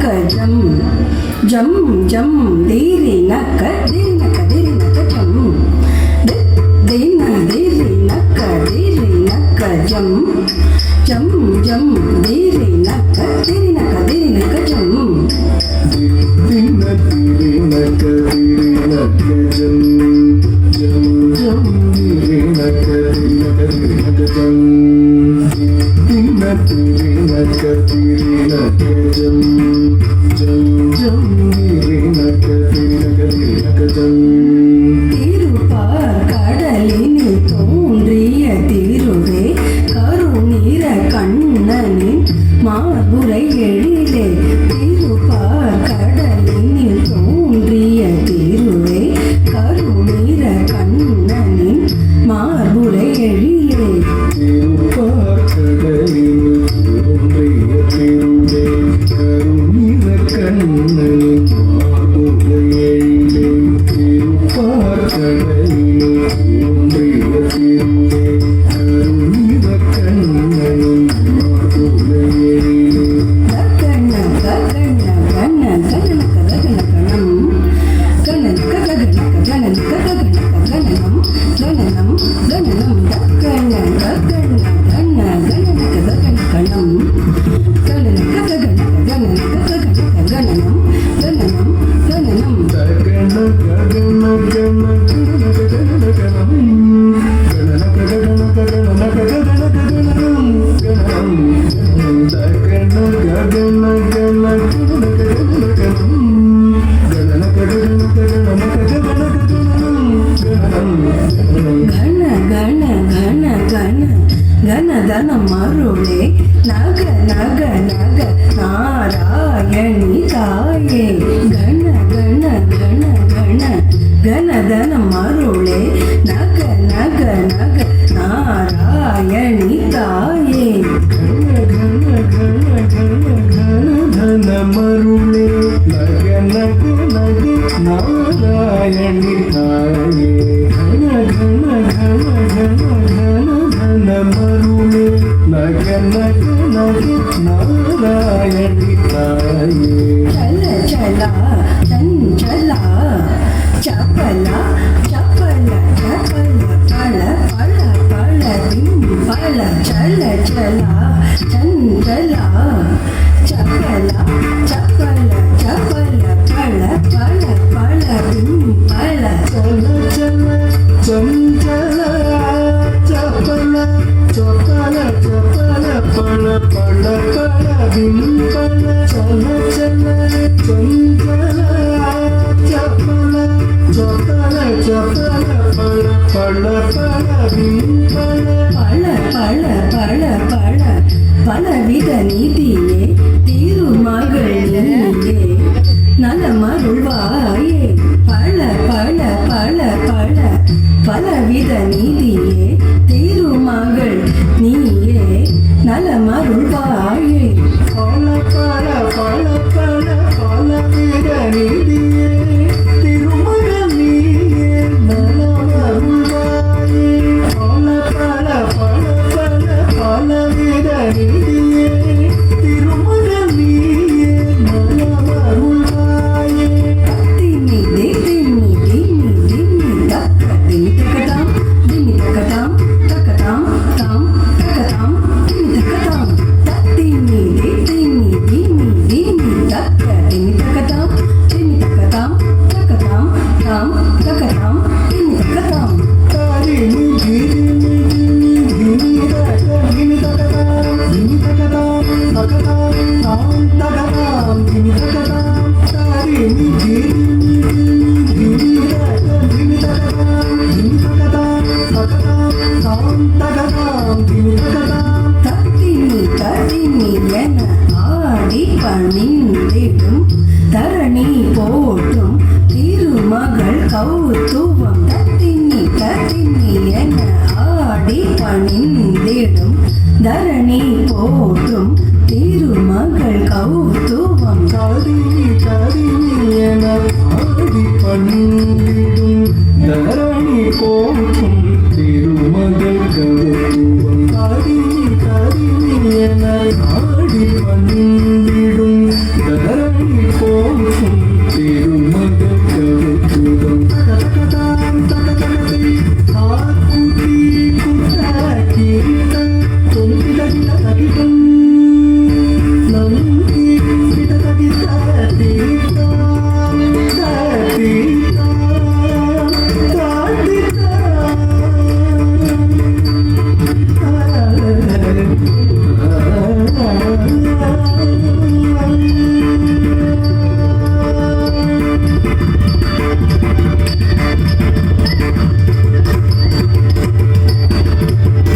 jam jam jam diri naka jam dina diri naka jam jam jam diri naka jam dina diri naka jam jam jam diri naka jam dina diri naka jam jam jam diri naka jam திருப்பார் கடலினில் தோன்றிய திருவே கருநீர கண்ணனின் மார்புரை எழிலே திருப்பார் கடலினில் தோன்றிய திருவே கருநீர கண்ணனின் மார்புரை எழிலே திருப்பார் கடலினில் தோன்றிய திருவே கருநீர கண்ணனின் மார்புரை எழிலே திருப்பார் கடலினில் தோன்றிய திருவே கருநீர கண்ணனின் மார்புரை எழிலே ಗಣಧನ ಮರುಳೆ ನಗ ನಗ ನಗ ನಾರಾಯಣಿ ತಾಯೇ ಗಣ ಗಣ ಗಣ ಗಣ ಗಣಧನ ಮರುಳೆ ನಗ ನಗ ನಗ ನಾರಾಯಣಿ ತಾಯೇ ಗಣಧನ ಮರುಳೆ ನಗ ನಗ ನಗ ನಾರಾಯಣಿ ತಾಯೇ ಘನ ಘನ ಘನ ಘನ ಘನ ಮರುಳೆ ನಗ ನಗ ನಗ ನಾರಾಯಣಿ ತಾಯೇ ಚಲ ಚಲ ಚಂಚಲ ಚಪಲ ಚಪಲ ಚಪಲ ಪಳ ಪಳ ಪಳ ಬಿಂಬಲ ಚಲ ಚಲ ಚಂಚಲ ಚಪಲ ಚಪಲ ಚಪಲ ಪಳ ಪಳ ಪಳ ಬಿಂಬಲ ಚಲ ಚಲ ಚಂಚಲ ಚಪಲ ಚಪಲ ಚಪಲ ಪಳ ಪಳ ಪಳ ಬಿಂಬಲ ಚಲ ಚಲ ಚಂಚಲ ಚಪಲ ಚಪಲ ಚಪಲ ಪಳ ಪಳ ಪಳ ಬಿಂಬಲ பல பல பல பல பலவித நீதியே திருமகள் நீயே நலமருள்வாயே பல பல பல பல பலவித நீதியே திருமகள் நீயே நலமருள்வாயே பல பல பல பல பலவித நீதியே திருமகள் நீயே நலமருள்வாயே பல பல பல பல பலவித நீதியே திருமகள் நீயே நலமருள்வாயே திம்மி திம்மி திம்மி திம்மி தக்க திம்மி தக்கதாம் திம்மி தக்கதாம் தக்கதாம் தாம் தக்கதாம் திம்மி தக்கதாம் திம்மி திம்மி திம்மி திம்மி தக்க திம்மி தக்கதாம் திம்மி தக்கதாம் தக்கதாம் தாம் தக்கதாம் திம்மி தக்கதாம் தாரிணி கிரிணி கிரிணி கிரிணி தகதாம் கிரிணி தகதாம் தகதாம் தாம் தகதாம் கிரிணி தகதாம் தாரிணி கிரிணி கிரிணி கிரிணி தகதாம் கிரிணி தகதாம் தகதாம் தாம் தகதாம் கிரிணி தகதாம் தத்தினி தத்தினி என ஆடி பணிந்திடும் தரணி போற்றும் திருமகள் கௌத்துவம் தத்தினி தத்தினி என ஆடி பணிந்திடும் தரணி போற்றும் திருமகள் கௌத்துவம் தாரிணி தாரிணி என ஆடி பணிந்திடும் தரணி போற்றும் திருமகள் கௌத்துவம் தாரிணி தாரிணி என ஆடி பணிந்திடும்